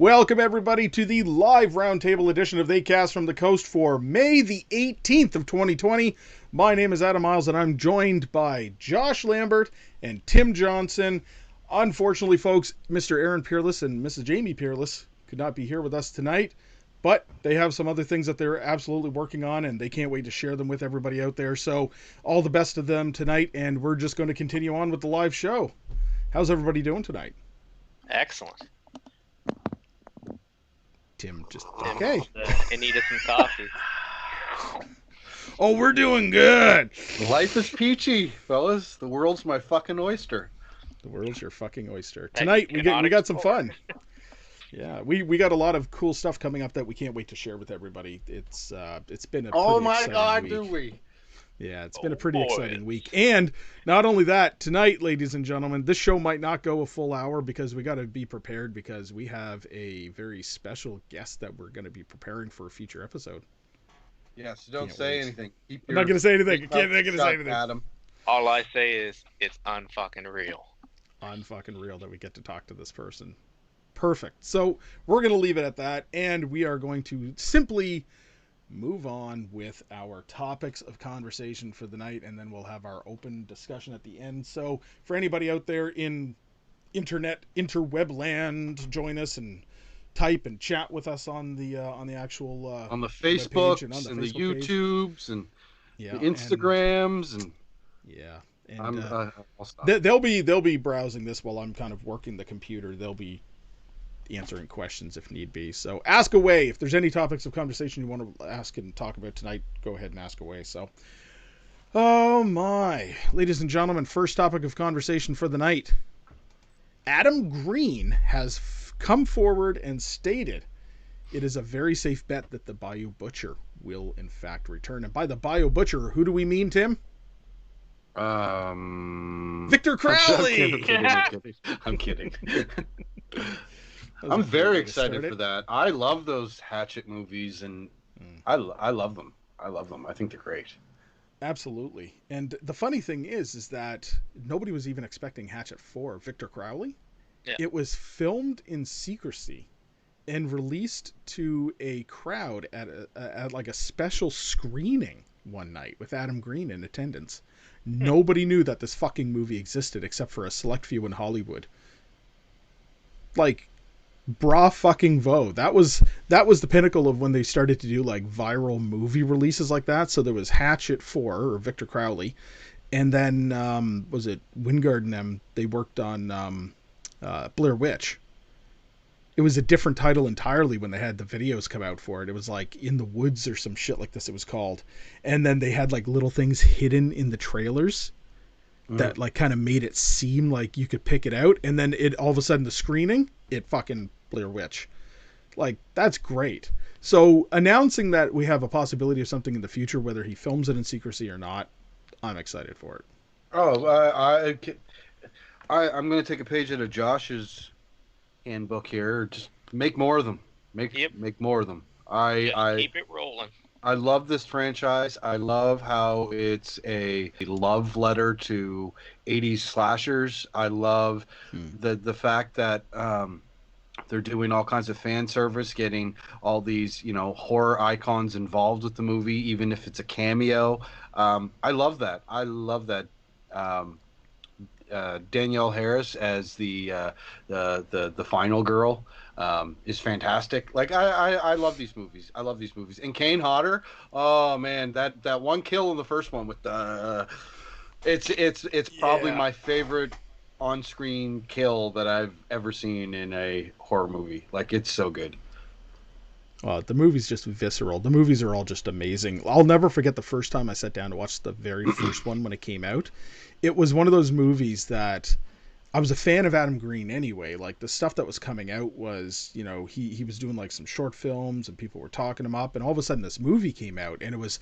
Welcome everybody to the live roundtable edition of They Cast from the Coast for May the 18th of 2020. My name is Adam Miles and I'm joined by Josh Lambert and Tim Johnson. Unfortunately, folks, Mr. Aaron Peerless and Mrs. Jamie Peerless could not be here with us tonight, but they have some other things that they're absolutely working on and they can't wait to share them with everybody out there. So all the best of them tonight, and we're just going to continue on with the live show. How's everybody doing tonight? Excellent. Tim just okay. In need of some coffee. Oh, we're doing good. Life is peachy, fellas. The world's my fucking oyster. The world's your fucking oyster. Tonight we got some fun. Yeah, we got a lot of cool stuff coming up that we can't wait to share with everybody. It's been a oh my god, week. Do we? Yeah, it's been a pretty exciting week. And not only that, tonight, ladies and gentlemen, this show might not go a full hour because we got to be prepared because we have a very special guest that we're going to be preparing for a future episode. Yes, don't say anything. I'm not going to say anything. I'm not going to say anything. Adam. All I say is it's unfucking real. Unfucking real that we get to talk to this person. Perfect. So we're going to leave it at that, and we are going to simply move on with our topics of conversation for the night, and then we'll have our open discussion at the end. So for anybody out there in interweb land, join us and type and chat with us on the actual on the Facebooks and on the YouTubes and the Instagrams and I'll stop. They'll be browsing this while I'm kind of working the computer. They'll be answering questions if need be. So ask away. If there's any topics of conversation you want to ask and talk about tonight, go ahead and ask away. So, oh my. Ladies and gentlemen, first topic of conversation for the night. Adam Green has come forward and stated it is a very safe bet that the Bayou Butcher will in fact return. And by the Bayou Butcher, who do we mean, Tim? Victor Crowley! I'm kidding. I'm very excited for that. I love those Hatchet movies, and I love them. I think they're great. Absolutely. And the funny thing is that nobody was even expecting Hatchet 4. Victor Crowley? Yeah. It was filmed in secrecy and released to a crowd at like a special screening one night with Adam Green in attendance. Nobody knew that this fucking movie existed except for a select few in Hollywood. Like, bra fucking vo. That was the pinnacle of when they started to do like viral movie releases like that. So there was Hatchet 4 or Victor Crowley, and then was it Wingard and them? They worked on Blair Witch. It was a different title entirely when they had the videos come out for it. It was like In the Woods or some shit like this it was called. And then they had like little things hidden in the trailers that like kind of made it seem like you could pick it out. And then it all of a sudden the screening, it fucking Blair Witch. Like, that's great. So announcing that we have a possibility of something in the future, whether he films it in secrecy or not, I'm excited for it. Oh, I'm going to take a page out of Josh's handbook here. Just make more of them. Make more of them. Keep it rolling. I love this franchise. I love how it's a love letter to 80s slashers. I love the fact that they're doing all kinds of fan service, getting all these, horror icons involved with the movie, even if it's a cameo. I love that. Danielle Harris as the final girl is fantastic. Like, I love these movies. And Kane Hodder, oh man, that one kill in the first one with the it's probably my favorite on-screen kill that I've ever seen in a horror movie. Like, it's so good. The movie's just visceral. The movies are all just amazing. I'll never forget the first time I sat down to watch the very first one when it came out. It was one of those movies that I was a fan of Adam Green anyway. Like, the stuff that was coming out was, he was doing like some short films and people were talking him up, and all of a sudden this movie came out and it was,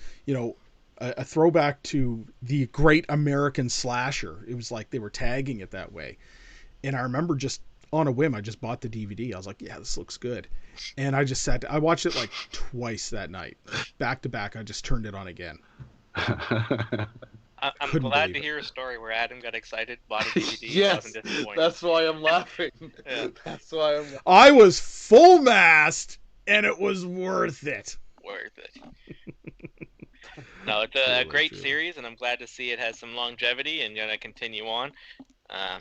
a throwback to the great American slasher. It was like they were tagging it that way. And I remember just on a whim, I just bought the DVD. I was like, yeah, this looks good. And I watched it like twice that night. Back to back, I just turned it on again. I'm Couldn't glad believe to it. hear a story where Adam got excited, bought a DVD, and Yes, wasn't disappointed. that's why I'm laughing. Yeah. That's why I'm. I was full mast, and it was worth it. Worth it. No, it's a great series, and I'm glad to see it has some longevity and gonna continue on. I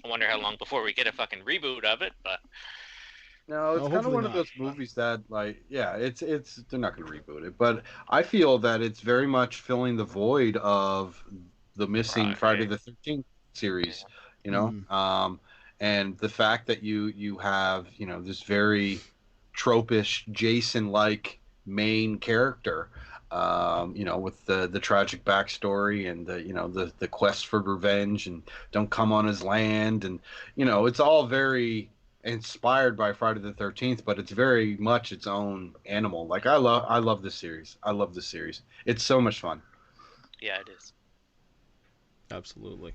wonder how long before we get a fucking reboot of it, but No, it's kind of hopefully one of not. those movies that, like, yeah, it's they're not going to reboot it, but I feel that it's very much filling the void of the missing Friday the 13th series, you know, and the fact that you have, you know, this very tropish Jason-like main character, you know, with the tragic backstory and the, you know, the quest for revenge and don't come on his land, and you know, it's all very inspired by Friday the 13th, but it's very much its own animal. Like I love this series. I love this series. It's so much fun. yeah, it is. Absolutely.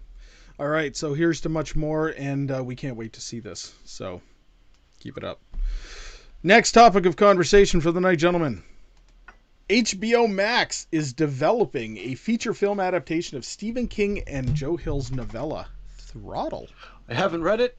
All right, so here's to much more, and we can't wait to see this. So keep it up. Next topic of conversation for the night, gentlemen. HBO Max is developing a feature film adaptation of Stephen King and Joe Hill's novella, Throttle. I haven't read it.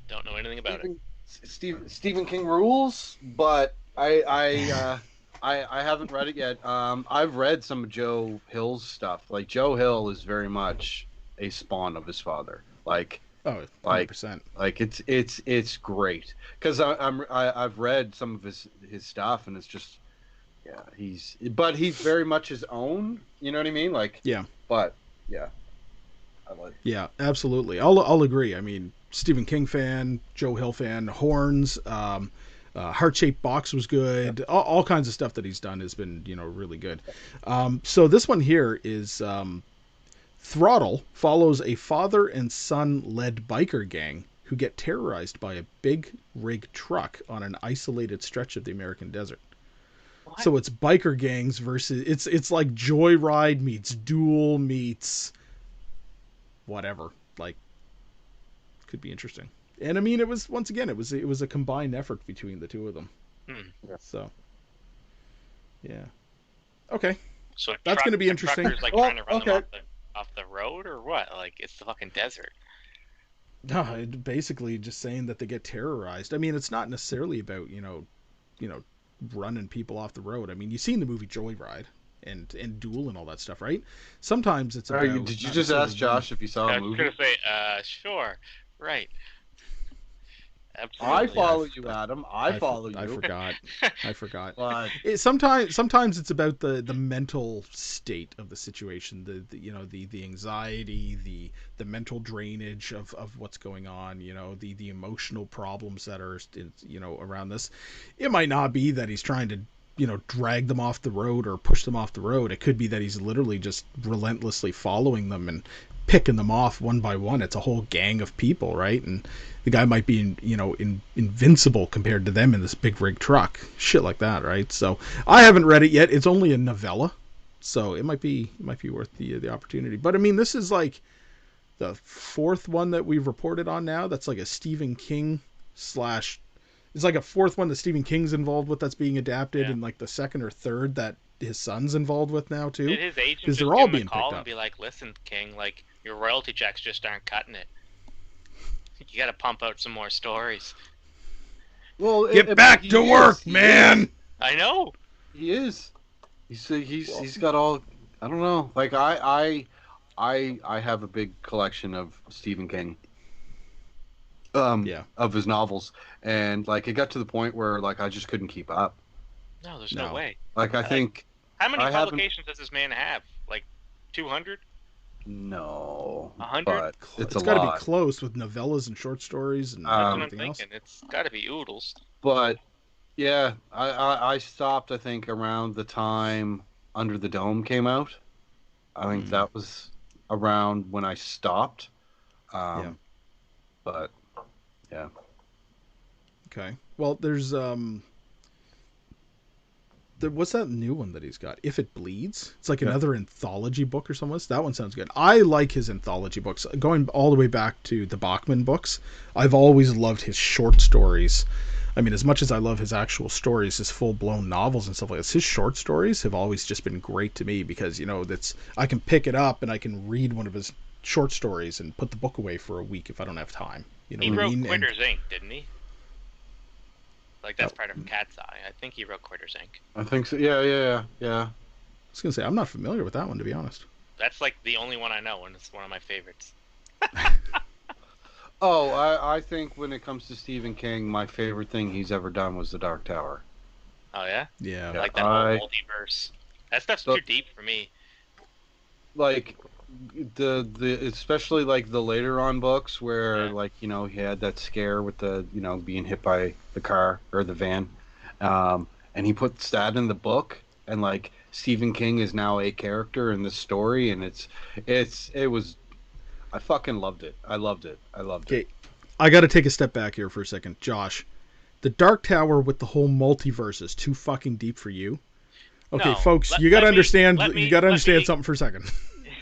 Don't know anything about it. Stephen King rules, but I haven't read it yet. I've read some of Joe Hill's stuff. Like Joe Hill is very much a spawn of his father. Like 100%. Like it's great because I've read some of his stuff, and it's just he's very much his own. You know what I mean? Like but yeah, I like. Yeah, absolutely. I'll agree. I mean, Stephen King fan, Joe Hill fan, Horns, Heart-Shaped Box was good. Yep. All kinds of stuff that he's done has been, you know, really good. So this one here is Throttle follows a father and son-led biker gang who get terrorized by a big rig truck on an isolated stretch of the American desert. What? So it's biker gangs versus it's like Joyride meets Duel meets whatever. Like, could be interesting. And I mean, it was once again, it was a combined effort between the two of them. Yeah. So, yeah, okay. So that's going to be interesting. Truckers, like, trying to run them off the road or what? Like, it's the fucking desert. No, basically just saying that they get terrorized. I mean, it's not necessarily about you know, running people off the road. I mean, you've seen the movie Joyride and Duel and all that stuff, right? Sometimes it's about. Did you just ask Josh if he saw a movie? I was gonna say, sure, right. Absolutely. I follow you, Adam. I follow you. I forgot. Sometimes it's about the mental state of the situation, the anxiety, the mental drainage of what's going on, you know, the emotional problems that are, you know, around this. It might not be that he's trying to, you know, drag them off the road or push them off the road. It could be that he's literally just relentlessly following them and picking them off one by one. It's a whole gang of people, right? And the guy might be, invincible compared to them in this big rig truck, shit like that, right? So I haven't read it yet. It's only a novella, so it might be worth the opportunity. But I mean, this is like the fourth one that we've reported on now. That's like a Stephen King / it's like a fourth one that Stephen King's involved with that's being adapted, and like the second or third that his son's involved with now too. Did his agent because they're all being being a call picked and up. Be like, listen, King, like your royalty checks just aren't cutting it. You got to pump out some more stories. Well, get back to work, man. I know. He is. He's got all. I don't know. Like I have a big collection of Stephen King. Of his novels, and like it got to the point where like I just couldn't keep up. No, there's no way. Like I think. How many publications does this man have? Like 200? No. 100? But it's got to be close with novellas and short stories and that's what I'm everything thinking. else. It's got to be oodles. But yeah, I stopped. I think around the time Under the Dome came out. I think that was around when I stopped. But yeah. Okay. Well, there's what's that new one that he's got? If It Bleeds. It's like another anthology book or something. That one sounds good. I like his anthology books. Going all the way back to the Bachman books, I've always loved his short stories. I mean, as much as I love his actual stories, his full-blown novels and stuff like this, his short stories have always just been great to me because, you know, that's I can pick it up and I can read one of his short stories and put the book away for a week if I don't have time. You know he what I wrote mean? Quitters Inc., didn't he? Like, that's part of Cat's Eye. I think he wrote Quitters Inc. I think so. Yeah. I was gonna say I'm not familiar with that one, to be honest. That's like the only one I know, and it's one of my favorites. Oh, I think when it comes to Stephen King, my favorite thing he's ever done was The Dark Tower. Oh yeah? Yeah. Like that whole multiverse. That stuff's too deep for me. Like the especially like the later on books where like, you know, he had that scare with the, you know, being hit by the car or the van. And he puts that in the book, and like Stephen King is now a character in the story, and it was I fucking loved it. I loved it. Okay, I got to take a step back here for a second, Josh. The Dark Tower with the whole multiverse is too fucking deep for you. Okay, No, folks, you got to understand. me- You got to let understand me- something for a second.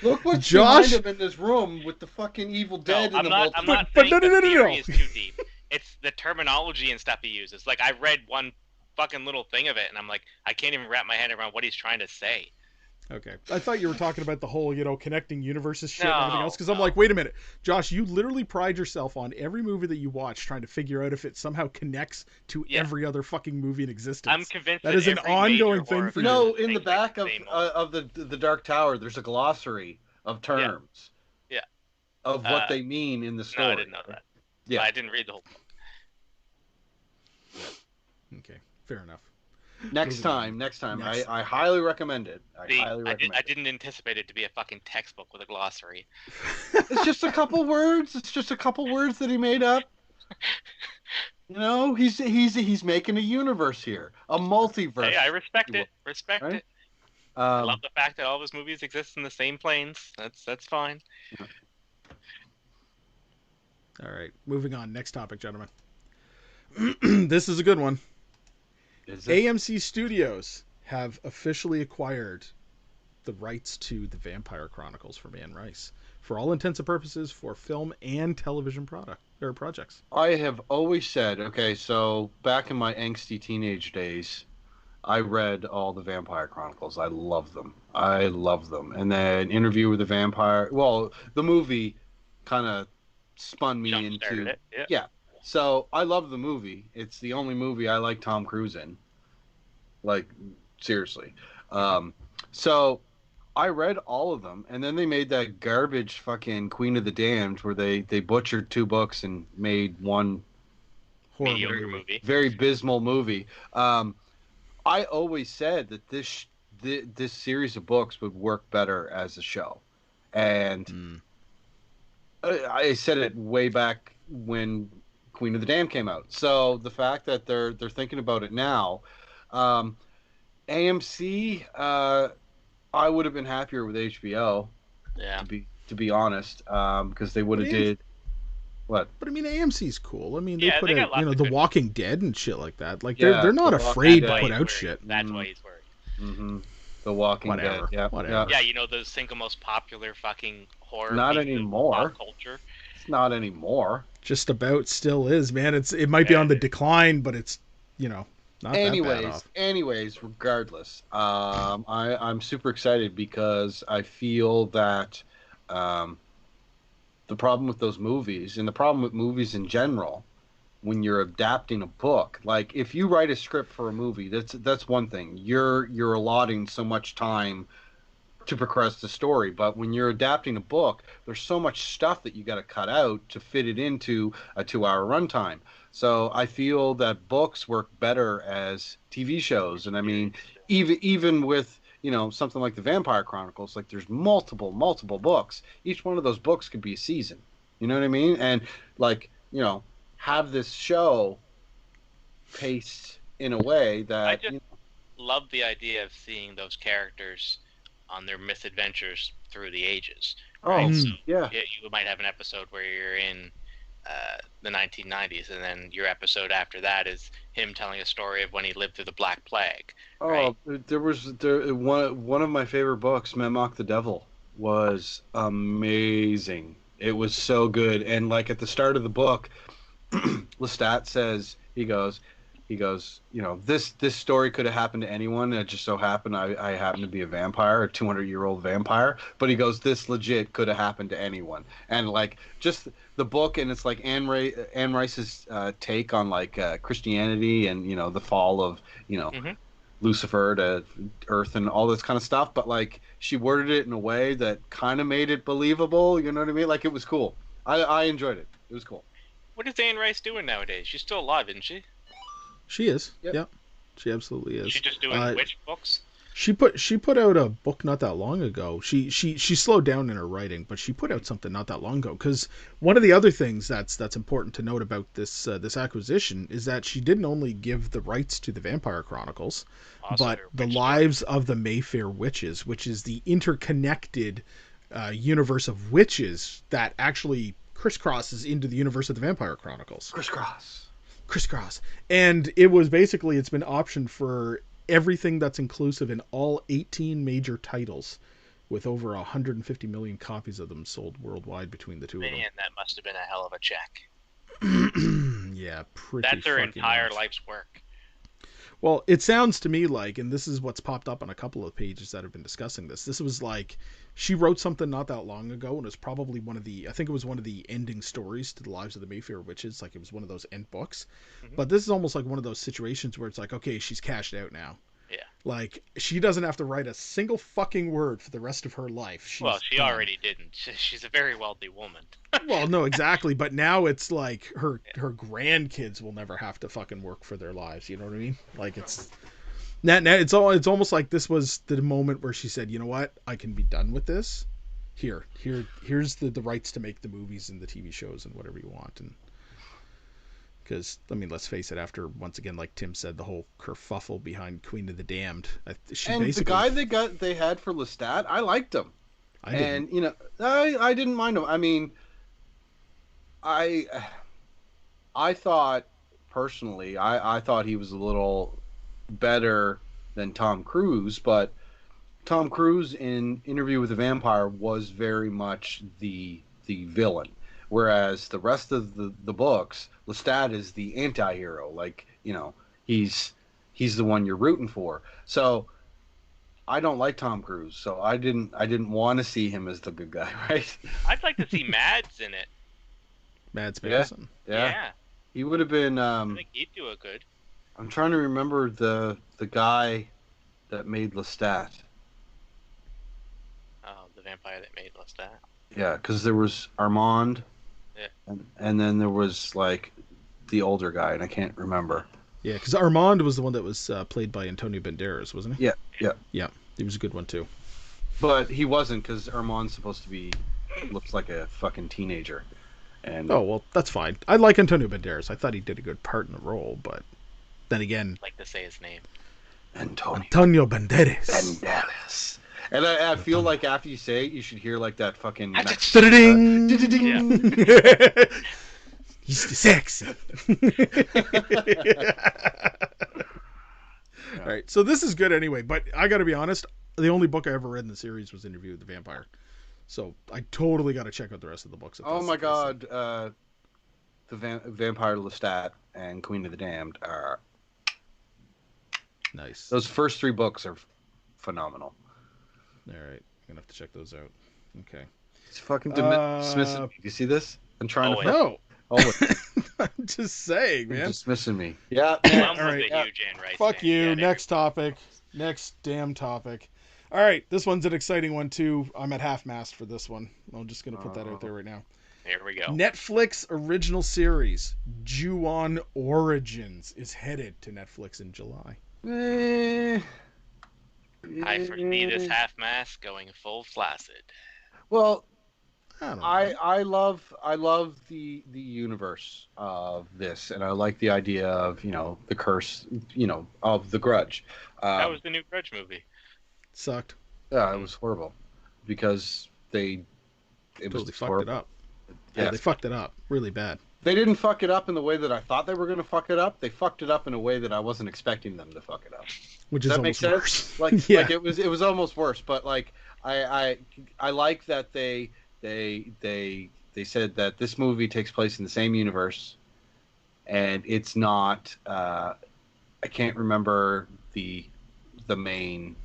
Look what's Josh- behind him in this room with the fucking Evil Dead I'm and the not But saying no. the theory is too deep. It's the terminology and stuff he uses. Like, I read one fucking little thing of it, and I'm like, I can't even wrap my head around what he's trying to say. Okay, I thought you were talking about the whole, you know, connecting universes shit and No, everything else. Because I'm like, wait a minute, Josh, you literally pride yourself on every movie that you watch trying to figure out if it somehow connects to every other fucking movie in existence. I'm convinced that is an every ongoing major thing horror for You you. know, in thing the back like of the Dark Tower, there's a glossary of terms. Yeah. Of what they mean in the story. No, I didn't know that. Yeah. I didn't read the whole book. Okay, fair enough. Next time, I highly recommend it. I didn't anticipate it to be a fucking textbook with a glossary. It's just a couple words. It's just a couple words that he made up. You know, he's making a universe here, a multiverse. Hey, I respect it. Respect Right? it. I love the fact that all of his movies exist in the same planes. That's fine. All right, moving on. Next topic, gentlemen. This is a good one. AMC Studios have officially acquired the rights to the Vampire Chronicles from Anne Rice, for all intents and purposes, for film and television projects. I have always said, okay, so back in my angsty teenage days, I read all the Vampire Chronicles. I love them. And then Interview with the Vampire, well, the movie kind of spun me into it. Yeah. So I love the movie. It's the only movie I like Tom Cruise in. Like, seriously. So I read all of them, and then they made that garbage fucking Queen of the Damned where they butchered 2 books and made one Mediocre movie. very abysmal movie. I always said that this series of books would work better as a show, and I said it way back when Queen of the Damned came out. So the fact that they're thinking about it now, AMC, I would have been happier with HBO. Yeah. To be honest, because they would have did what? But I mean, AMC's cool. I mean, they put they out, got you know, lots The of Walking Dead and shit like that. Like Yeah, they're not The afraid Walking to put Dead. out shit. That's why he's worried. Mm-hmm. The Walking Whatever. Dead. Yeah. Whatever. Yeah, you know, the single most popular fucking horror. Not pieces of anymore. pop culture. It's not anymore. Just about still is, man. It might be on the decline, but it's, you know, not that bad off. Anyways, regardless, I'm super excited because I feel that the problem with those movies, and the problem with movies in general, when you're adapting a book, like if you write a script for a movie, that's one thing. You're allotting so much time to progress the story, but when you're adapting a book, there's so much stuff that you got to cut out to fit it into a 2-hour runtime. So I feel that books work better as TV shows, and I mean, even with, you know, something like the Vampire Chronicles, like there's multiple books. Each one of those books could be a season. You know what I mean? And like, you know, have this show paced in a way that I just love the idea of seeing those characters on their misadventures through the ages. Right? So, yeah. You might have an episode where you're in the 1990s, and then your episode after that is him telling a story of when he lived through the Black Plague. Right? There was one of my favorite books, Memok the Devil, was amazing. It was so good, and like at the start of the book, Lestat says, he goes, he goes, this story could have happened to anyone. It just so happened I happen to be a vampire, a 200-year-old vampire. But he goes, this legit could have happened to anyone. And like just the book, and it's like Anne Rice's take on like Christianity and the fall of Lucifer to Earth and all this kind of stuff. But like she worded it in a way that kind of made it believable. You know what I mean? Like it was cool. I enjoyed it. It was cool. What is Anne Rice doing nowadays? She's still alive, isn't she? She is. Yep. Yeah, she absolutely is. She just doing witch books? She put out a book not that long ago. She slowed down in her writing, but she put out something not that long ago. Because one of the other things that's important to note about this acquisition is that she didn't only give the rights to the Vampire Chronicles, but the Lives of the Mayfair Witches, which is the interconnected universe of witches that actually crisscrosses into the universe of the Vampire Chronicles. Crisscross. And it's been optioned for everything that's inclusive in all 18 major titles, with over 150 million copies of them sold worldwide between the two of them. Man, that must have been a hell of a check. Yeah, pretty. That's her entire much. life's work. Well, it sounds to me like, and this is what's popped up on a couple of pages that have been discussing this. This was like, she wrote something not that long ago, and it was probably one of the ending stories to the Lives of the Mayfair Witches. Like it was one of those end books. Mm-hmm. But this is almost like one of those situations where it's like, okay, she's cashed out now. Yeah. Like, she doesn't have to write a single fucking word for the rest of her life. She already didn't. She's a very wealthy woman. Well, no, exactly. But now it's like her grandkids will never have to fucking work for their lives. You know what I mean? Like it's it's almost like this was the moment where she said, you know what? I can be done with this. Here's the rights to make the movies and the TV shows and whatever you want. And because, I mean, let's face it, after, once again, like Tim said, the whole kerfuffle behind Queen of the Damned. The guy they had for Lestat, I liked him. I didn't mind him. I mean, I thought, personally, I thought he was a little better than Tom Cruise, but Tom Cruise in Interview with a Vampire was very much the villain. Whereas the rest of the books, Lestat is the anti-hero. Like, he's the one you're rooting for. So I don't like Tom Cruise, so I didn't want to see him as the good guy, right? I'd like to see Mads in it. Mads Mikkelsen. Yeah. He would have been I think he'd do it good. I'm trying to remember the guy that made Lestat. Oh, the vampire that made Lestat. Yeah, because there was Armand. Yeah. And then there was like the older guy, and I can't remember. Yeah, because Armand was the one that was played by Antonio Banderas, wasn't he? Yeah. He was a good one too. But he wasn't, because Armand's supposed to be looks like a fucking teenager. And oh well, that's fine. I like Antonio Banderas. I thought he did a good part in the role, but then again, I'd like to say his name. Antonio Banderas. And I feel like after you say it, you should hear like that fucking... He's sexy. All right, so this is good anyway, but I gotta be honest, the only book I ever read in the series was Interview with the Vampire. So I totally gotta check out the rest of the books. Oh my god, the Vampire Lestat and Queen of the Damned are... nice. Those first 3 books are phenomenal. All right, I'm gonna have to check those out. Okay. It's fucking dismissing me. Do you see this? I'm trying to. No. Oh, I'm just saying, man. You're dismissing me. Yeah. All right. A huge Anne Rice Fuck fan. you. Yeah, Next topic. Next damn topic. All right, this one's an exciting one too. I'm at half-mast for this one. I'm just gonna put that out there right now. Here we go. Netflix original series Juwon Origins is headed to Netflix in July. I foresee this half-mast going full flaccid. Well, I love the universe of this, and I like the idea of the curse of the Grudge. That was the new Grudge movie. Sucked. Yeah, it was horrible because it totally fucked horrible. it up. Yeah, they fucked it up really bad. They didn't fuck it up in the way that I thought they were going to fuck it up. They fucked it up in a way that I wasn't expecting them to fuck it up. Which is Does that almost make worse. sense? Like, yeah. like it was almost worse. But like I like that they said that this movie takes place in the same universe, and it's not I can't remember the main.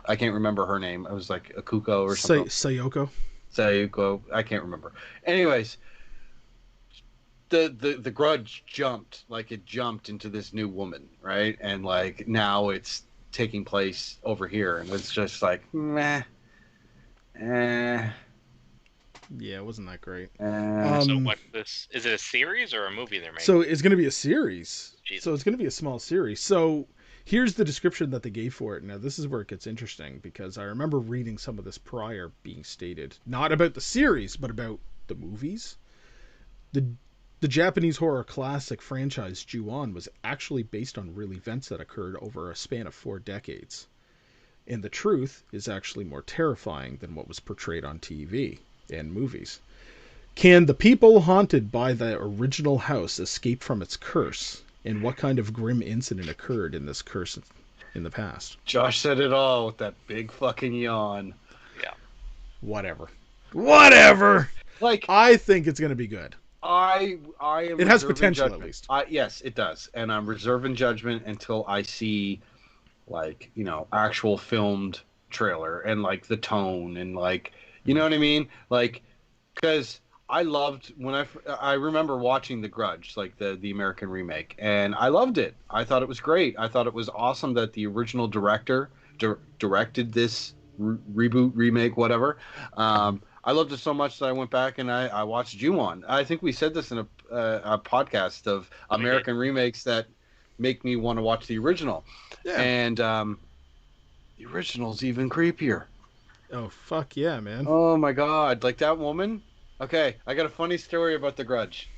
I can't remember her name. It was like Akuko or something. Sayoko. Sayoko. I can't remember. Anyways, the grudge jumped, like it jumped into this new woman, right? And like now it's taking place over here, and it's just like meh. Yeah, it wasn't that great. So what this is it a series or a movie they're making? So it's going to be a series. Jesus. So it's going to be a small series. So here's the description that they gave for it. Now this is where it gets interesting because I remember reading some of this prior being stated, not about the series, but about the movies. The Japanese horror classic franchise Juwon was actually based on real events that occurred over a span of 4 decades. And the truth is actually more terrifying than what was portrayed on TV and movies. Can the people haunted by the original house escape from its curse? And what kind of grim incident occurred in this curse in the past? Josh said it all with that big fucking yawn. Yeah. Whatever. Like, I think it's going to be good. I am. It has potential, judgment. at least. Yes, it does, and I'm reserving judgment until I see, like, actual filmed trailer and like the tone and like, you know what I mean? Like, because I loved when I remember watching The Grudge, like the American remake, and I loved it. I thought it was great. I thought it was awesome that the original director directed this reboot, remake, whatever. I loved it so much that I went back and I watched Juwon. I think we said this in a podcast of American remakes that make me want to watch the original. Yeah. And the original's even creepier. Oh, fuck yeah, man. Oh, my God. Like that woman. Okay, I got a funny story about The Grudge.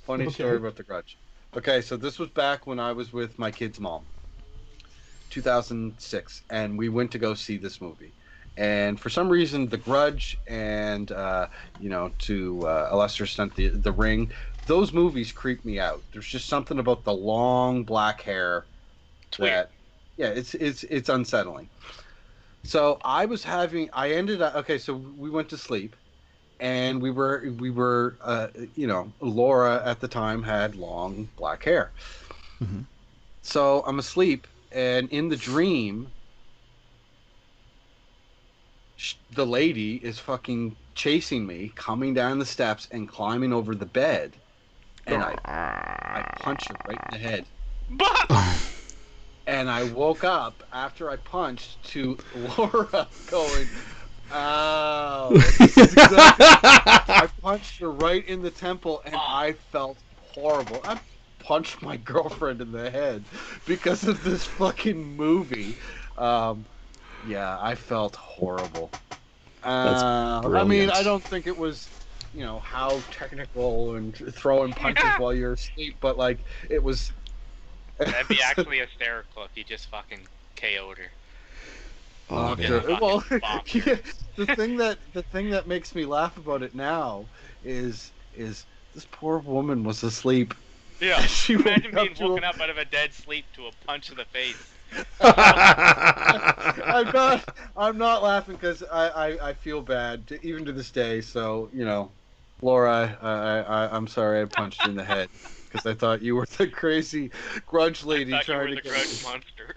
Okay, so this was back when I was with my kid's mom. 2006. And we went to go see this movie. And for some reason, The Grudge and, to a lesser extent, the Ring, those movies creep me out. There's just something about the long black hair that, yeah, it's unsettling. So I ended up, okay, so we went to sleep, and we were Laura at the time had long black hair. Mm-hmm. So I'm asleep, and in the dream, the lady is fucking chasing me, coming down the steps and climbing over the bed, and I punched her right in the head. And I woke up after I punched to Laura going, "Ow!" This is exactly. I punched her right in the temple, and I felt horrible. I punched my girlfriend in the head because of this fucking movie. Yeah, I felt horrible. I mean, I don't think it was, how technical and throwing punches while you're asleep, but like it was. That'd be actually hysterical if you just fucking KO'd her. Oh, yeah. Well, yeah, the thing that makes me laugh about it now is this poor woman was asleep. Yeah, she imagine being woken up out of a dead sleep to a punch to the face. I'm not laughing because I feel bad even to this day. So Laura, I'm sorry I punched you in the head because I thought you were the crazy grudge lady trying to get grudge monster.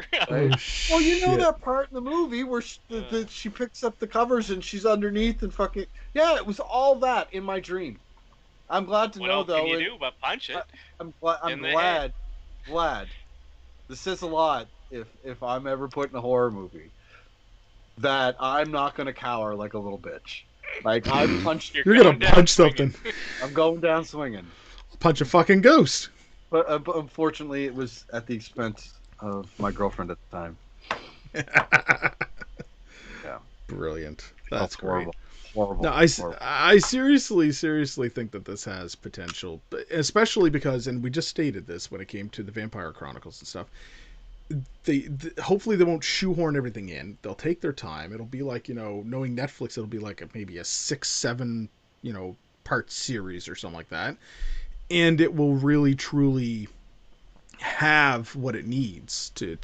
Well, you know that part in the movie where she picks up the covers and she's underneath and fucking it was all that in my dream. I'm glad to what know else though. Can you do but punch it? I'm glad. This says a lot if I'm ever put in a horror movie that I'm not going to cower like a little bitch. Like I punched. You're gonna punch something. I'm going down swinging. Punch a fucking ghost. But unfortunately, it was at the expense of my girlfriend at the time. Yeah. Brilliant. That's great. Horrible. No, I seriously think that this has potential, especially because, and we just stated this when it came to the Vampire Chronicles and stuff. Hopefully they won't shoehorn everything in. They'll take their time. It'll be like, knowing Netflix, it'll be like maybe a 6-7, part series or something like that. And it will really truly have what it needs to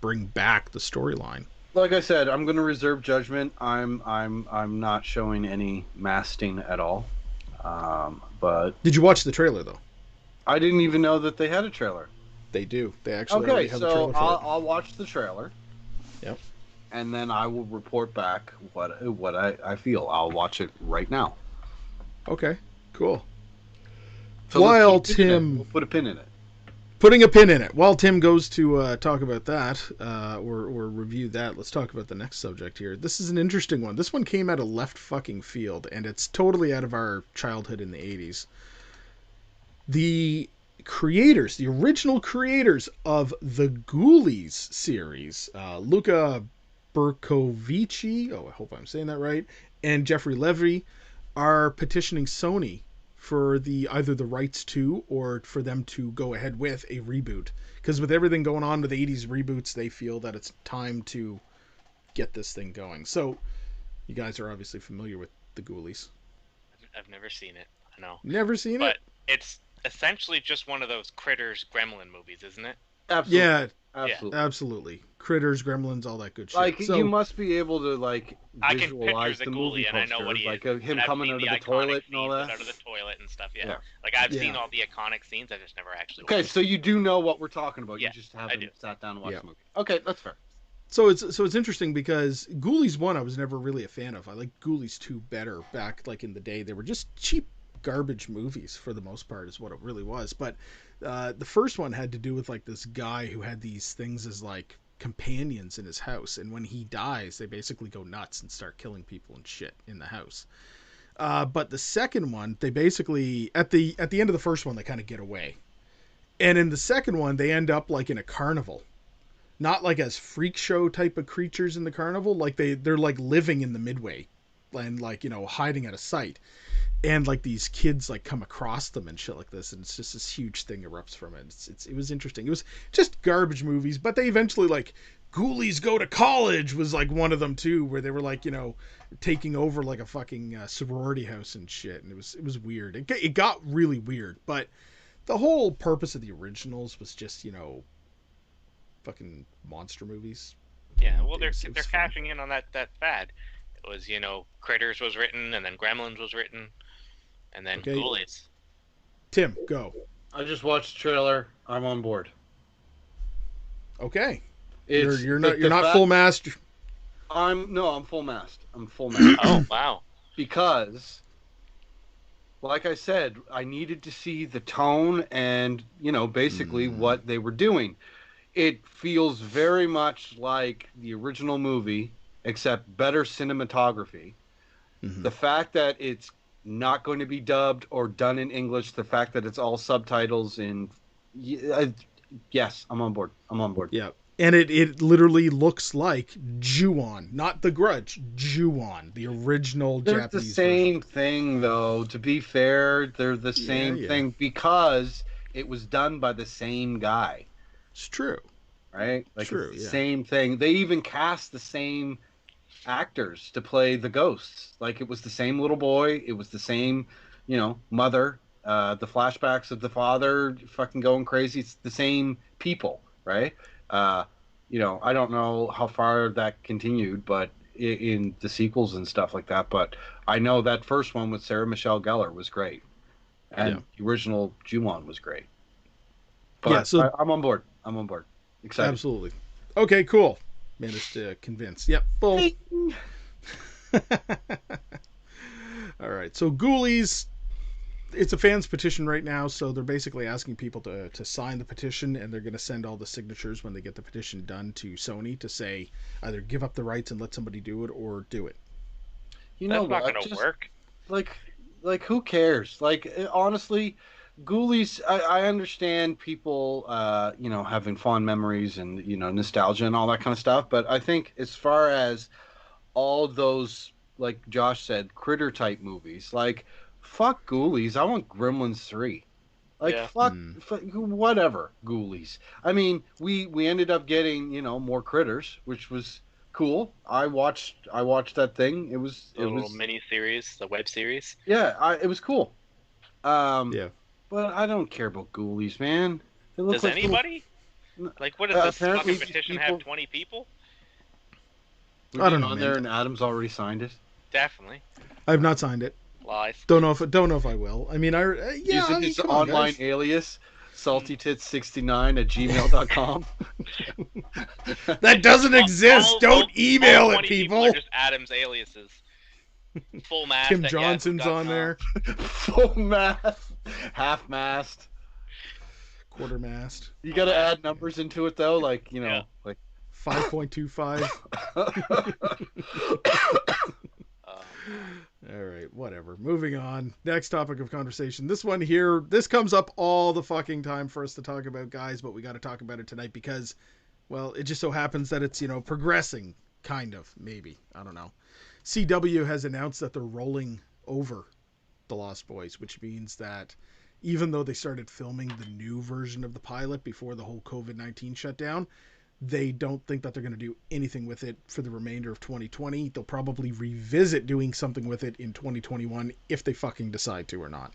bring back the storyline. Like I said, I'm going to reserve judgment. I'm not showing any masting at all. But did you watch the trailer though? I didn't even know that they had a trailer. They do. They actually already have a trailer for it. I'll watch the trailer. Yep. And then I will report back what I feel. I'll watch it right now. Okay, cool. So While Tim... We'll put a pin in it. Putting a pin in it. While Tim goes to talk about that, or review that, let's talk about the next subject here. This is an interesting one. This one came out of left fucking field, and it's totally out of our childhood in the 80s. The creators, the original creators of the Ghoulies series, Luca Bercovici, I hope I'm saying that right, and Jeffrey Levy are petitioning Sony for either the rights to, or for them to go ahead with a reboot. Because with everything going on with 80s reboots, they feel that it's time to get this thing going. So, you guys are obviously familiar with the Ghoulies. I've never seen it. I know. Never seen it? But it's essentially just one of those Critters Gremlin movies, isn't it? Absolutely. Yeah. Absolutely. Absolutely. Critters, Gremlins, all that good shit. Like, you must be able to, like, I can visualize picture the the movie Ghoulie, and I know what he like is. him I've coming seen out of the the toilet iconic and all scenes that. out of the toilet and stuff, Yeah. Like, I've seen all the iconic scenes, I just never actually Okay, watched so you do know what we're talking about. Yeah, You just haven't sat down and watched Yeah. the movie. Okay, that's fair. So it's interesting because Ghoulies 1 I was never really a fan of. I liked Ghoulies 2 better back like in the day. They were just cheap garbage movies for the most part is what it really was. But the first one had to do with like this guy who had these things as like companions in his house, and when he dies they basically go nuts and start killing people and shit in the house. But the second one, they basically at the end of the first one they kind of get away, and in the second one they end up like in a carnival. Not like as freak show type of creatures in the carnival, like they're like living in the Midway and like, you know, hiding out of sight. And like these kids like come across them and shit like this, and it's just this huge thing erupts from it. It was interesting. It was just garbage movies, but they eventually like Ghoulies Go to College was like one of them too, where they were like, you know, taking over like a fucking sorority house and shit, and it was weird. It got really weird, but the whole purpose of the originals was just, you know, fucking monster movies. Yeah, well, they're fun. cashing in on that fad. It was, you know, Critters was written, and then Gremlins was written, and then Ghoulies. Tim, go. I just watched the trailer. I'm on board. Okay. It's, you're not full mast. I'm full mast. I'm full mast. Oh, wow. Because, like I said, I needed to see the tone and, you know, basically what they were doing. It feels very much like the original movie, except better cinematography. Mm-hmm. The fact that it's not going to be dubbed or done in English, the fact that it's all subtitles in... yes, I'm on board. Yeah. And it literally looks like Juwon, not The Grudge, Juwon, the original Japanese They're the same version. thing, though. To be fair, they're the same thing because it was done by the same guy. It's true. Right? Like, true, it's the same thing. They even cast the same actors to play the ghosts. Like, it was the same little boy. It was the same, you know, mother. The flashbacks of the father fucking going crazy. It's the same people, right? You know, I don't know how far that continued, but in the sequels and stuff like that. But I know that first one with Sarah Michelle Gellar was great. And the original Juwon was great. But so I'm on board. Excited. Absolutely. Okay, cool. Managed to convince. Yep, full. All right, so Ghoulies, it's a fans petition right now, so they're basically asking people to sign the petition, and they're going to send all the signatures when they get the petition done to Sony to say either give up the rights and let somebody do it or do it. You know That's what? not going to work. Like who cares? Like, honestly, Ghoulies, I understand people, you know, having fond memories and, you know, nostalgia and all that kind of stuff. But I think as far as all those, like Josh said, critter type movies, like, fuck Ghoulies. I want Gremlins 3. Like, fuck, whatever, Ghoulies. I mean, we ended up getting, you know, more critters, which was cool. I watched that thing. It was a little mini series, the web series. Yeah, it was cool. Yeah. But I don't care about Ghoulies, man. Does like anybody? Like, what does this fucking petition have? 20 people? I don't know. On there, and Adam's already signed it. Definitely. I've not signed it. Lies. Don't know if I will. I mean, using his online alias. saltytits69@gmail.com. That doesn't exist. Don't email it, people. people. Are just Adam's aliases. Full mast. Tim Johnson's on there. Full mast. Half mast. Quarter mast. You got to add numbers into it though, like like 5.25. All right, whatever. Moving on. Next topic of conversation. This one here, this comes up all the fucking time for us to talk about, guys, but we got to talk about it tonight because, well, it just so happens that it's, progressing, kind of, maybe. I don't know. CW has announced that they're rolling over The Lost Boys, which means that even though they started filming the new version of the pilot before the whole COVID-19 shutdown, they don't think that they're going to do anything with it for the remainder of 2020. They'll probably revisit doing something with it in 2021 if they fucking decide to or not.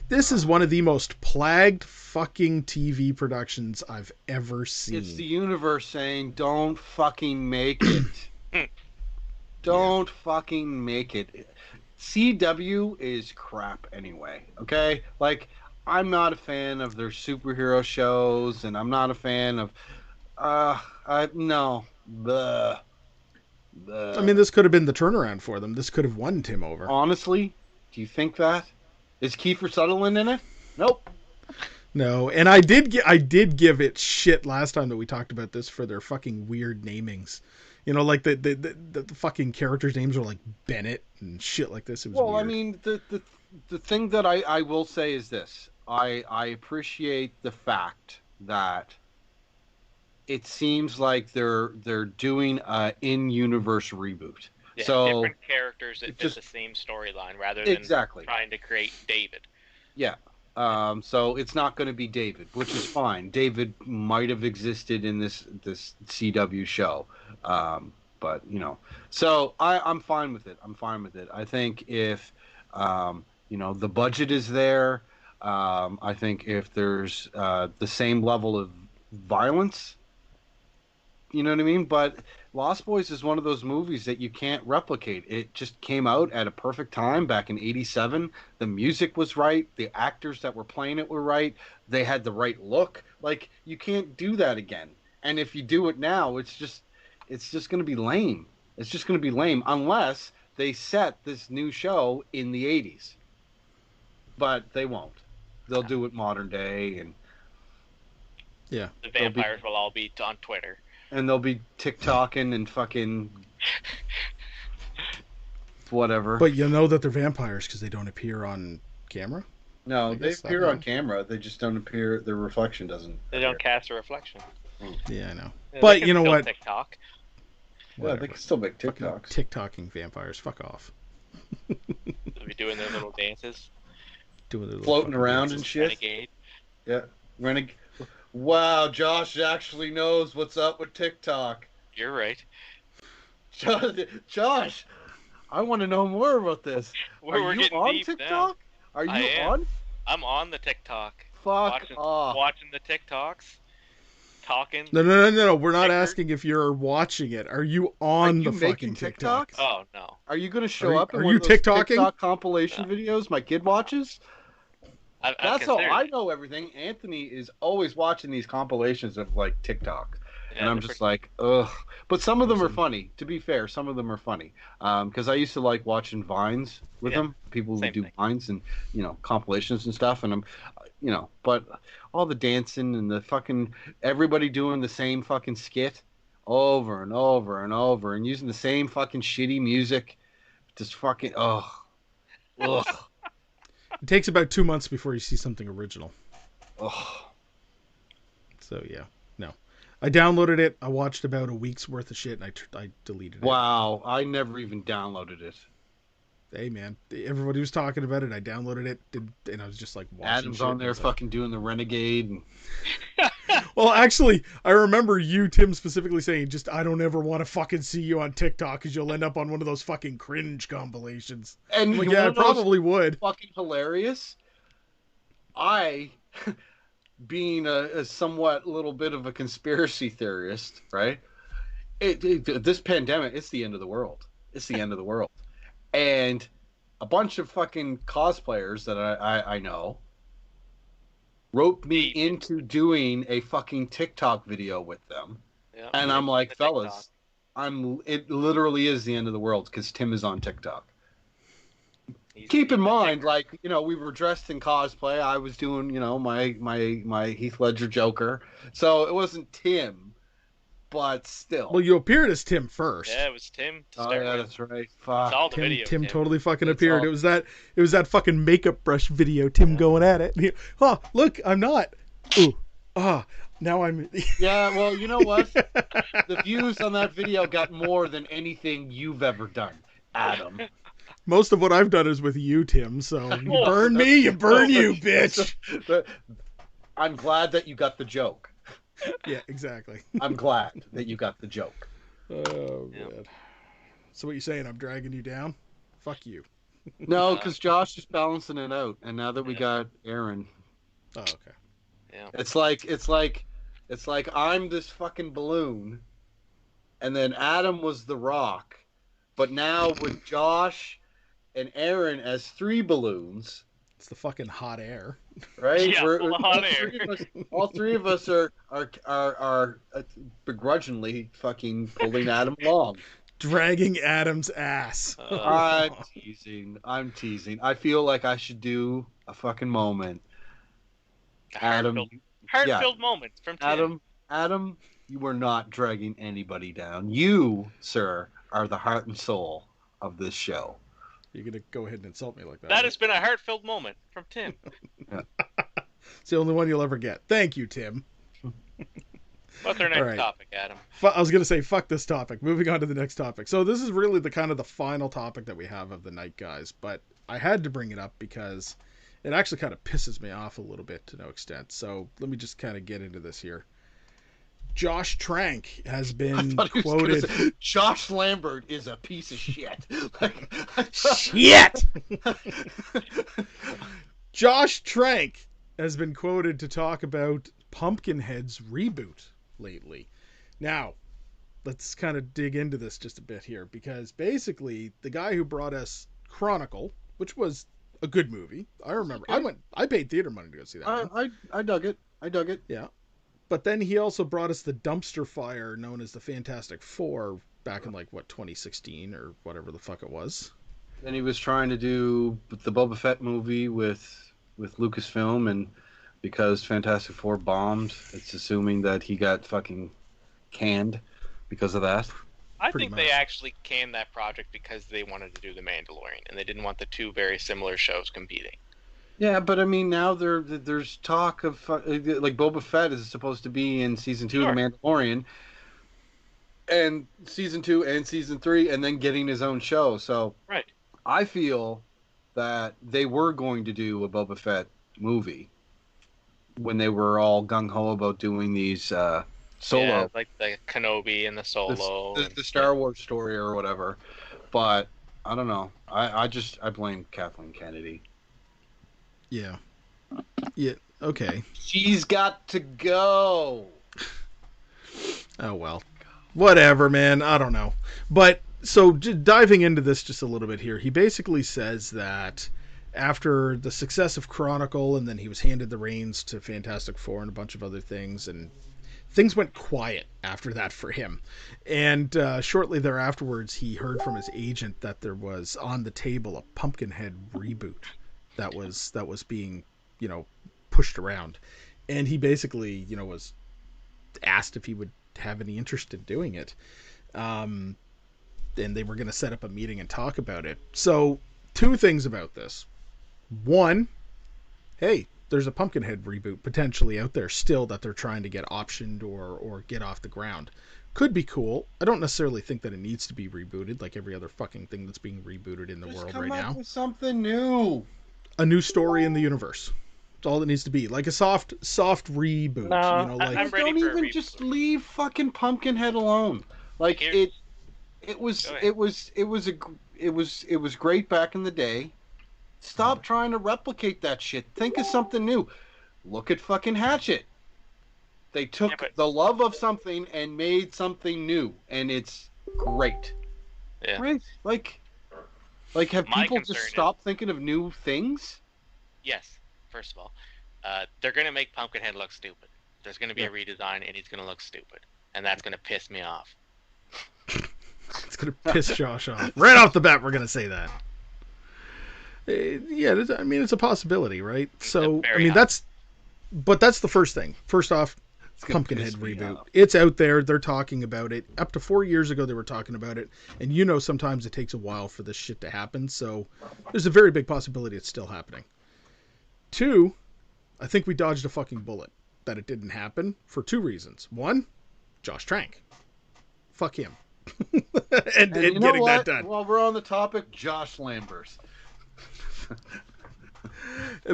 This is one of the most plagued fucking TV productions I've ever seen. It's the universe saying, don't fucking make it. Don't fucking make it. CW is crap anyway, okay? Like, I'm not a fan of their superhero shows, and I'm not a fan of... no. Bleh. I mean, this could have been the turnaround for them. This could have won Tim over. Honestly, do you think that? Is Kiefer Sutherland in it? Nope. No, and I did give it shit last time that we talked about this for their fucking weird namings. Like the fucking characters' names are like Bennett and shit like this. It was weird. I mean, the thing that I will say is this. I appreciate the fact that it seems like they're doing an in-universe reboot. Yeah, so different characters that fit the same storyline rather than trying to create David. Yeah. So it's not going to be David, which is fine. David might have existed in this CW show. But, so I'm fine with it. I think if, the budget is there, I think if there's the same level of violence, you know what I mean? But Lost Boys is one of those movies that you can't replicate. It just came out at a perfect time back in '87. The music was right. The actors that were playing it were right. They had the right look. Like, you can't do that again. And if you do it now, it's just going to be lame. It's just going to be lame unless they set this new show in the 80s. But they won't. They'll do it modern day, and the vampires will all be on Twitter. And they'll be TikToking and fucking whatever. But you know that they're vampires because they don't appear on camera? No, they appear on camera. They just don't appear. Their reflection doesn't. They don't cast a reflection. Yeah, I know. Yeah, but you know what? TikTok. Yeah, they can still make TikToks. TikToking vampires. Fuck off. They'll be doing their little dances. Doing their floating around dances. And shit. Renegade. Yeah. Renegade. Wow, Josh actually knows what's up with TikTok. You're right. Josh, I want to know more about this. Are you on TikTok? Now. Are you on? I'm on the TikTok. Fuck off. Watching the TikToks. Talking. No. We're not asking if you're watching it. Are you on the fucking TikTok? Oh, no. Are you going to show up in one of those TikToking? TikTok compilation videos my kid watches? That's how I it. know everything. Anthony is always watching these compilations of like TikTok, and I'm just like, ugh. But some of them are funny. To be fair, some of them are funny. Because I used to like watching Vines with them. People who do Vines and compilations and stuff. And I'm, but all the dancing and the fucking everybody doing the same fucking skit over and over and over and using the same fucking shitty music, just fucking ugh. It takes about 2 months before you see something original. Oh. So, yeah. No. I downloaded it. I watched about a week's worth of shit, and I deleted it. Wow. I never even downloaded it. Hey, man. Everybody was talking about it. I downloaded it, and I was just like watching Adam's on there fucking doing the Renegade. And... Well, actually, I remember you, Tim, specifically saying, I don't ever want to fucking see you on TikTok because you'll end up on one of those fucking cringe compilations. And like, yeah, I probably would. Fucking hilarious. I, being a somewhat little bit of a conspiracy theorist, right? This pandemic, it's the end of the world. It's the end of the world. And a bunch of fucking cosplayers that I know roped me into doing a fucking TikTok video with them. Yeah, and I'm like, fellas, it literally is the end of the world because Tim is on TikTok. Keep in mind, like, you know, we were dressed in cosplay. I was doing, you know, my Heath Ledger Joker. So it wasn't Tim, but still. Well, you appeared as Tim first. Yeah, it was Tim. Oh yeah, that's right. Fuck. It's all the video. Tim totally fucking appeared. It was that fucking makeup brush video. Tim going at it. Oh, look, I'm not. Ooh, now I'm. Yeah, well, you know what? The views on that video got more than anything you've ever done, Adam. Most of what I've done is with you, Tim. So you burn me, you burn you, bitch. I'm glad that you got the joke. Yeah, exactly. I'm glad that you got the joke. Oh, man. So what you saying? I'm dragging you down? Fuck you. No, because Josh is balancing it out, and now that we got Aaron. Oh, okay. Yeah. It's like I'm this fucking balloon, and then Adam was the rock, but now with Josh and Aaron as 3 balloons. It's the fucking hot air, right? Yeah, hot air. All three of us are begrudgingly fucking pulling Adam along, dragging Adam's ass. I'm teasing. I feel like I should do a fucking moment. Adam, heartfelt moments from Tim. Adam, you are not dragging anybody down. You, sir, are the heart and soul of this show. You're going to go ahead and insult me like that. That has been a heartfelt moment from Tim. Yeah. It's the only one you'll ever get. Thank you, Tim. What's our next topic, Adam? I was going to say, fuck this topic. Moving on to the next topic. So this is really the final topic that we have of the night, guys. But I had to bring it up because it actually kind of pisses me off a little bit to no extent. So let me just kind of get into this here. Josh Trank has been quoted. Josh Lambert is a piece of shit. Shit! Josh Trank has been quoted to talk about Pumpkinhead's reboot lately. Now, let's kind of dig into this just a bit here, because basically the guy who brought us Chronicle, which was a good movie. I remember. Okay. I paid theater money to go see that. I dug it. Yeah. But then he also brought us the dumpster fire known as the Fantastic Four back in 2016 or whatever the fuck it was. And he was trying to do the Boba Fett movie with Lucasfilm, and because Fantastic Four bombed, it's assuming that he got fucking canned because of that. I think they actually canned that project because they wanted to do The Mandalorian, and they didn't want the 2 very similar shows competing. Yeah, but I mean, now there's talk of like Boba Fett is supposed to be in season 2 of The Mandalorian, and season 2 and season 3, and then getting his own show. So right, I feel that they were going to do a Boba Fett movie when they were all gung ho about doing these solo, like the Kenobi and the Solo, the Star Wars story or whatever. But I don't know. I blame Kathleen Kennedy. Yeah. Yeah. Okay. She's got to go. Oh, well. Whatever, man. I don't know. But, so, diving into this just a little bit here, he basically says that after the success of Chronicle, and then he was handed the reins to Fantastic Four and a bunch of other things, and things went quiet after that for him. And shortly thereafterwards, he heard from his agent that there was on the table a Pumpkinhead reboot that was being, pushed around. And he basically, was asked if he would have any interest in doing it. And they were going to set up a meeting and talk about it. So 2 things about this. 1, hey, there's a Pumpkinhead reboot potentially out there still that they're trying to get optioned or get off the ground. Could be cool. I don't necessarily think that it needs to be rebooted like every other fucking thing that's being rebooted in the world right now. Come up with something new. A new story in the universe. That's all it needs to be. Like a soft reboot. No, I'm ready don't even just leave fucking Pumpkinhead alone. Like it was great back in the day. Stop trying to replicate that shit. Think of something new. Look at fucking Hatchet. They took the love of something and made something new, and it's great. Yeah. Right? Like have people just stopped thinking of new things? Yes, first of all. they're gonna make Pumpkinhead look stupid. There's gonna be a redesign, and he's gonna look stupid, and that's gonna piss me off. It's gonna piss Josh off right off the bat. We're gonna say that. Yeah, I mean, it's a possibility, right? So, I mean, that's the first thing. First off, Pumpkinhead reboot. It's out there. They're talking about it. Up to 4 years ago, they were talking about it. And you know, sometimes it takes a while for this shit to happen. So there's a very big possibility it's still happening. 2, I think we dodged a fucking bullet that it didn't happen for 2 reasons. 1, Josh Trank. Fuck him. and getting that done. While we're on the topic, Josh Lambert.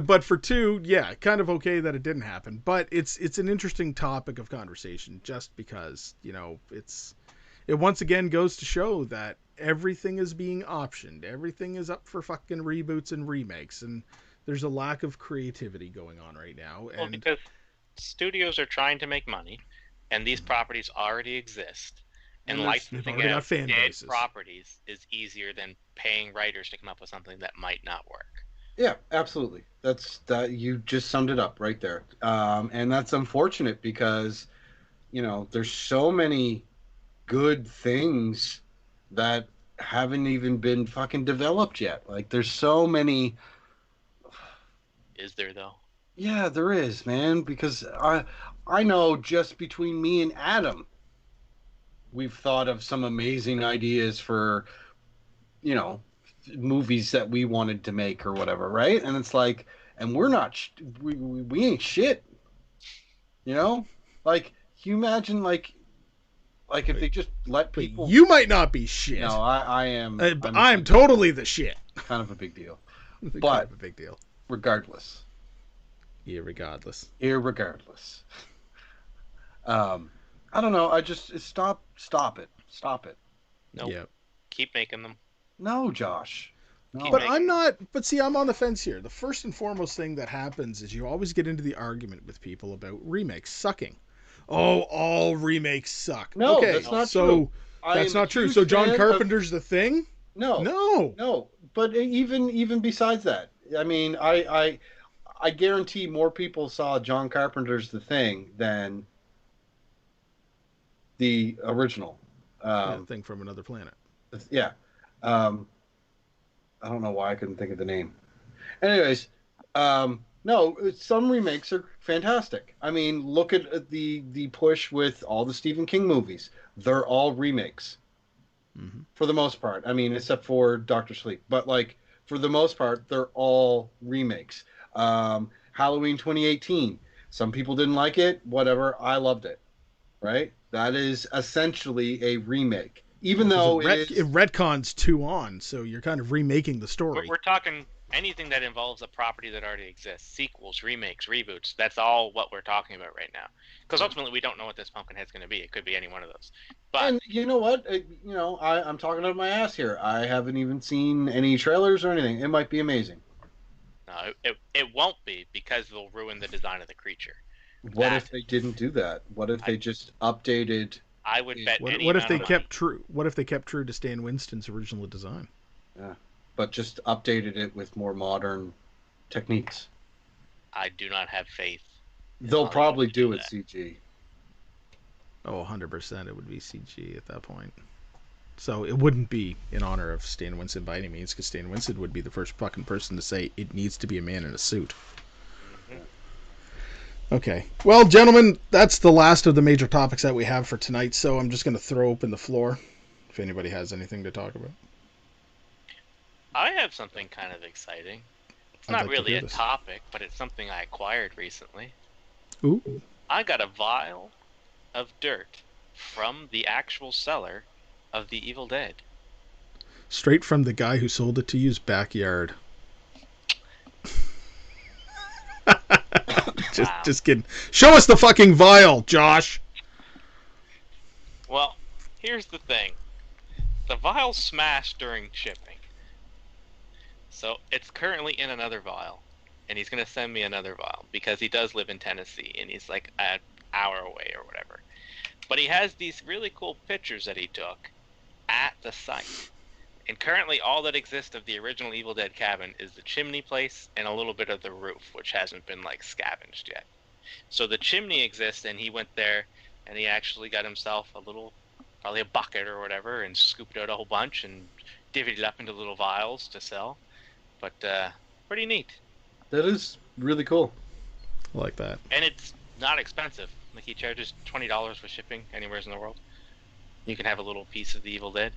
But for 2, yeah, kind of okay that it didn't happen. But it's an interesting topic of conversation just because, you know, it once again goes to show that everything is being optioned. Everything is up for fucking reboots and remakes, and there's a lack of creativity going on right now. Well, because studios are trying to make money, and these properties already exist. And licensing out dead properties is easier than paying writers to come up with something that might not work. Yeah, absolutely. That you just summed it up right there. And that's unfortunate because, you know, there's so many good things that haven't even been fucking developed yet. Like, there's so many. Is there though? Yeah, there is, man. Because I know just between me and Adam, we've thought of some amazing ideas for, you know, movies that we wanted to make or whatever, right? And it's like, and we're not, we ain't shit, you know? Like, can you imagine, like if they just let people... You might not be shit. No, I am... I'm totally the shit. Kind of a big deal. But kind of a big deal. Regardless. Irregardless. I don't know. I just... Stop it. Nope. Yep. Keep making them. No, Josh. No. But I'm not. But see, I'm on the fence here. The first and foremost thing that happens is you always get into the argument with people about remakes sucking. Oh, all remakes suck. No, okay, that's not true. That's not true. So John Carpenter's The Thing? No. But even besides that, I mean, I guarantee more people saw John Carpenter's The Thing than the original. Thing from Another Planet. Yeah. I don't know why I couldn't think of the name. Anyways, no, some remakes are fantastic. I mean, look at the push with all the Stephen King movies. They're all remakes. Mm-hmm. For the most part. I mean, except for Dr. Sleep. But, like, for the most part, they're all remakes. Halloween 2018. Some people didn't like it. Whatever. I loved it. Right? That is essentially a remake. Even though it retcons 2 on, so you're kind of remaking the story. We're talking anything that involves a property that already exists. Sequels, remakes, reboots. That's all what we're talking about right now. Because ultimately, we don't know what this Pumpkinhead's going to be. It could be any one of those. But and you know what? I'm talking out of my ass here. I haven't even seen any trailers or anything. It might be amazing. No, it won't be because they'll ruin the design of the creature. What if they didn't do that? What if they just updated... I would bet. What if they kept true? What if they kept true to Stan Winston's original design? Yeah, but just updated it with more modern techniques. I do not have faith. They'll probably do it CG. Oh, 100% it would be CG at that point. So it wouldn't be in honor of Stan Winston by any means, because Stan Winston would be the first fucking person to say it needs to be a man in a suit. Okay. Well, gentlemen, that's the last of the major topics that we have for tonight, so I'm just going to throw open the floor if anybody has anything to talk about. I have something kind of exciting. It's not really a topic, but it's something I acquired recently. Ooh. I got a vial of dirt from the actual seller of The Evil Dead. Straight from the guy who sold it to you's backyard. Just kidding. Show us the fucking vial, Josh. Well, here's the thing. The vial smashed during shipping. So it's currently in another vial. And he's going to send me another vial because he does live in Tennessee and he's like an hour away or whatever. But he has these really cool pictures that he took at the site And currently, all that exists of the original Evil Dead cabin is the chimney place and a little bit of the roof, which hasn't been like scavenged yet. So the chimney exists, and he went there, and he actually got himself a little, probably a bucket or whatever, and scooped out a whole bunch and divvied it up into little vials to sell. But pretty neat. That is really cool. I like that. And it's not expensive. Like, he charges $20 for shipping anywhere in the world. You can have a little piece of the Evil Dead.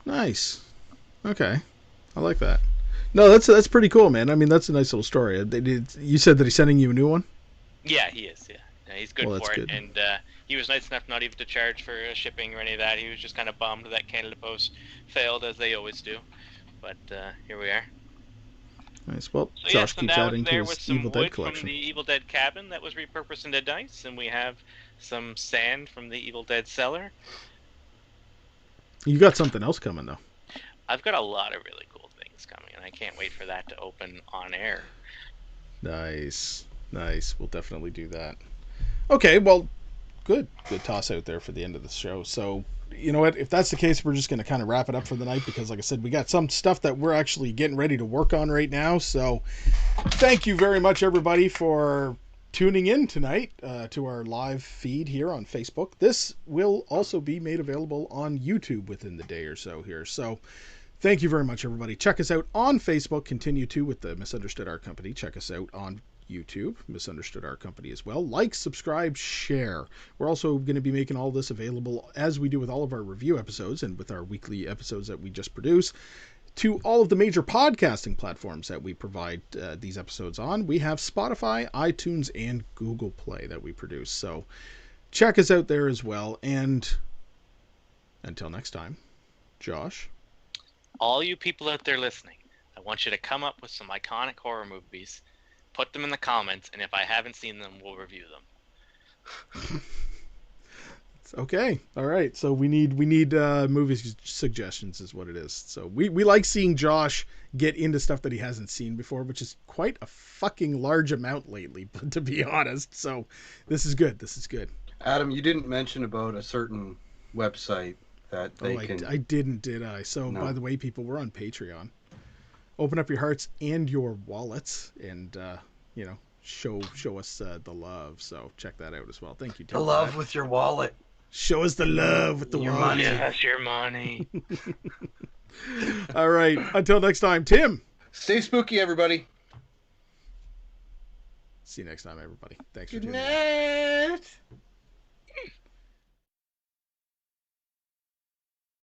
Nice. Okay. I like that. No, that's pretty cool, man. I mean, that's a nice little story. You said that he's sending you a new one? Yeah, he is, yeah. He's good for it. Good. And he was nice enough not even to charge for shipping or any of that. He was just kind of bummed that Canada Post failed, as they always do. But here we are. Nice. Well, So Josh so keeps now adding to there his was some Evil wood Dead collection. from the Evil Dead cabin that was repurposed into dice, and we have some sand from the Evil Dead cellar. You got something else coming, though. I've got a lot of really cool things coming, and I can't wait for that to open on air. Nice. Nice. We'll definitely do that. Okay, well, good toss out there for the end of the show. So, you know what? If that's the case, we're just going to kind of wrap it up for the night because, like I said, we got some stuff that we're actually getting ready to work on right now. So, thank you very much, everybody, for tuning in tonight to our live feed here on Facebook. This will also be made available on YouTube within the day or so here. So, thank you very much, everybody. Check us out on Facebook. Continue to with the Misunderstood Art Company. Check us out on YouTube, Misunderstood Art Company as well. Like, subscribe, share. We're also going to be making all this available, as we do with all of our review episodes and with our weekly episodes that we just produce, to all of the major podcasting platforms that we provide these episodes on. We have Spotify, iTunes, and Google Play that we produce. So check us out there as well. And until next time, Josh. All you people out there listening, I want you to come up with some iconic horror movies, put them in the comments, and if I haven't seen them, we'll review them. Okay, all right. So we need movie suggestions, is what it is. So we like seeing Josh get into stuff that he hasn't seen before, which is quite a fucking large amount lately, but to be honest. So this is good. This is good. Adam, you didn't mention about a certain website that they can. I didn't, did I? So No. By the way, people, we're on Patreon. Open up your hearts and your wallets, and show us the love. So check that out as well. Thank you, Tim. The love with your wallet. Show us the love with the Your wallet. money. That's your money. All right. Until next time, Tim. Stay spooky, everybody. See you next time, everybody. Thanks for Good tuning in. night.